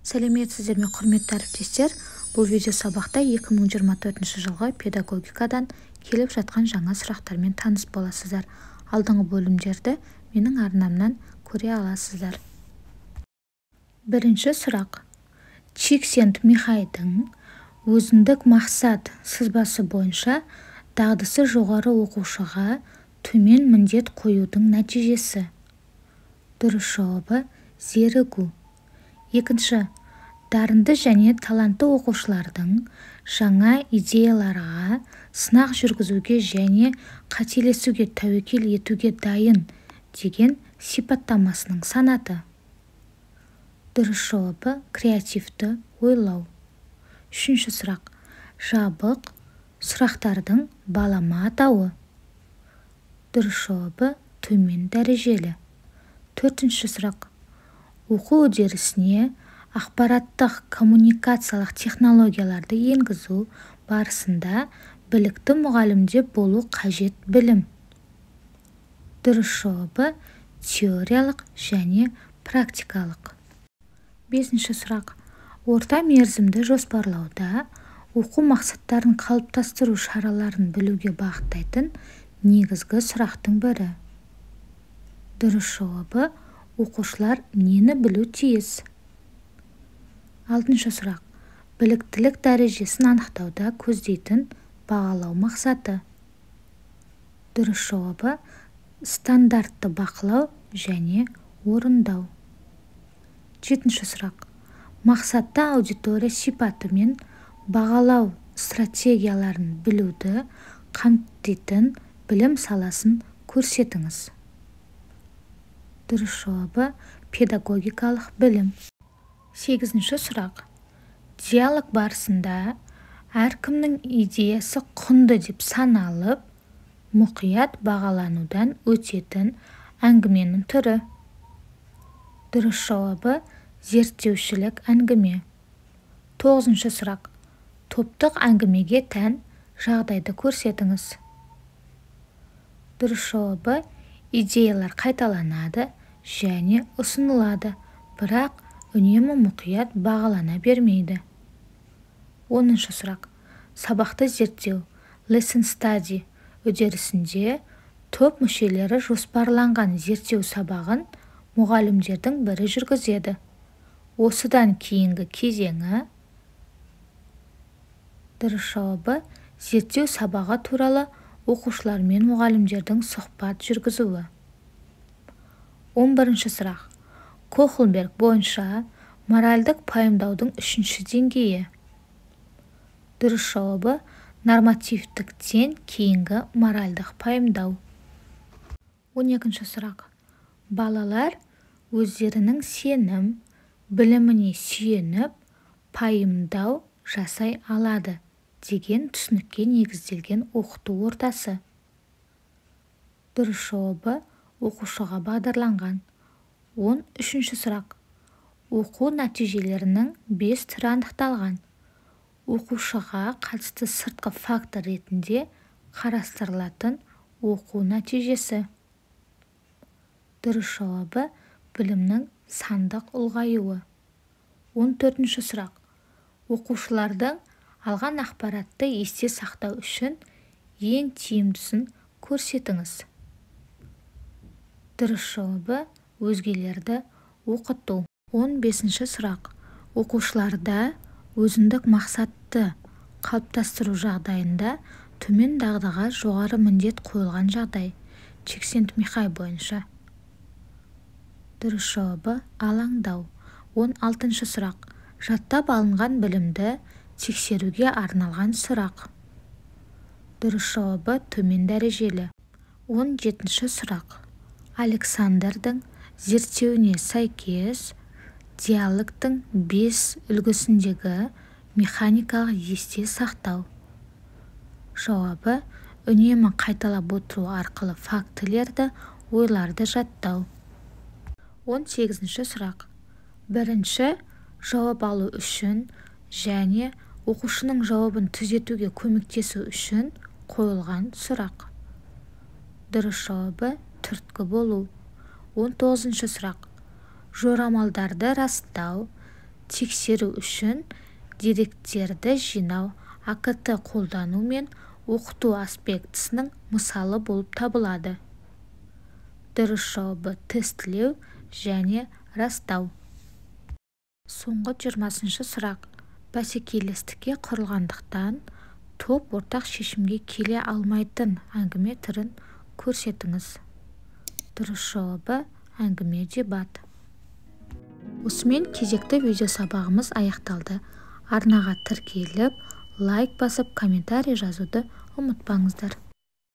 Сәлеметсіздер ме, құрметті әріптестер. Бұл видео сабақта 2024 жылғы педагогикадан келіп жатқан жаңа сұрақтармен таныс боласыздар. Алдыңғы бөлімдерді менің арнамнан көре аласыздар. Бірінші сұрақ. Чиксент-Михайдың өзіндік мақсат сызбасы бойынша дағдысы жоғары оқушыға төмен міндет қоюдың нәтижесі. Дұрыс жауабы зерігу. Екінші, дарынды және талантты оқушылардың жаңа идеяларға, сынақ жүргізуге және қателесуге тәуекел етуге дайын деген сипаттамасының санаты. Дұрыс жауабы креативті ойлау. Үшінші сұрақ. Жабық сұрақтардың балама атауы. Дұрыс жауабы төмен дәрежелі. Төртінші сұрақ. Оқу үдерісіне ақпараттық коммуникациялық технологияларды енгізу барысында білікті мұғалімде болу қажет білім. Дұрыс жауабы теориялық және практикалық. Бесінші сұрақ. Орта мерзімді жоспарлауда оқу мақсаттарын қалыптастыру шараларын білуге бағыттайтын негізгі сұрақтың бірі. Дұрыс жауабы оқушылар нені білу тиіс? Алтыншы сұрақ. Біліктілік дәрежесін анықтауда көздейтін бағалау мақсаты. Дұрыс жауабы стандартты бақылау және орындау. Жетінші сұрақ. Мақсатты аудитория сипаты мен бағалау стратегияларын білуді қамтитын білім саласын көрсетіңіз. Дұрыс жауабы педагогикалық білім. Сегізінші сұрақ. Диалог барысында әркімнің идеясы құнды деп саналып, мұқият бағаланудан өтетін әңгіменің түрі. Дұрыс жауабы зерттеушілік әңгіме. Тоғызыншы сұрақ. Топтық әңгімеге тән жағдайды көрсетіңіз. Дұрыс жауабы идеялар қайталанады және ұсынылады, бірақ үнемі мұқият бағалана бермейді. Оныншы сұрақ. Сабақты зерттеу, lesson study үдерісінде топ мүшелері жоспарланған зерттеу сабағын мұғалімдердің бірі жүргізеді. Осыдан кейінгі кезеңі. Дұрыс жауабы зерттеу сабағы туралы оқушылар мен мұғалімдердің сұхбат жүргізуі. 11-ші сұрақ. Кохлберг бойынша моральдық пайымдаудың үшінші деңгейі. Дұрыс жауабы нормативтіктен кейінгі моральдық пайымдау. 12-ші сұрақ. Балалар өздерінің сенім, біліміне сүйеніп, пайымдау жасай алады деген түсінікке негізделген оқыту ортасы. Дұрыс жауабы оқушыға бағдарланған. 13-ші сұрақ. Оқу нәтижелерінің 5 түрі анықталған. Оқушыға қатысты сыртқы фактор ретінде қарастырылатын оқу нәтижесі. Дұрыс жауабы білімнің сандық ұлғаюы. 14-ші сұрақ. Оқушылардың алған ақпаратты есте сақтау үшін ең тиімдісін көрсетіңіз. Дұрыс жауабы өзгелерді оқыту. 15-ші сұрақ. Оқушыларда өзіндік мақсатты қалыптастыру жағдайында төмен дағдыға жоғары міндет қойылған жағдай. Чиксент-Михай бойынша. Дұрыс жауабы алаңдау. 16-ші сұрақ. Жаттап алынған білімді тексеруге арналған сұрақ. Дұрыс жауабы төмен дәрежелі. 17-ші сұрақ. Александрдың зерттеуіне сәйкес диалогтың 5 үлгісіндегі механикалық есте сақтау. Жауабы үнемі қайталап отыру арқылы фактілерді, ойларды жаттау. 18-ші сұрақ. Бірінші жауап алу үшін және оқушының жауабын түзетуге көмектесу үшін қойылған сұрақ. Дұрыс жауабы түрткі болу. 19-ші сұрақ. Жорамалдарды растау, тексеру үшін деректерді жинау АКТ қолдану мен оқыту аспектісінің мысалы болып табылады. Дұрыс жауабы тестілеу және растау. Соңғы 20-шы сұрақ. Бәсекелестікке құрылғандықтан топ ортақ шешімге келе алмайтын әңгіме түрін көрсетіңіз. Дұрыс жауабы әңгіме дебат. Осымен кезекті видеосабағымыз аяқталды. Арнаға тіркеліп, лайк басып, комментарий жазуды ұмытпаңыздар.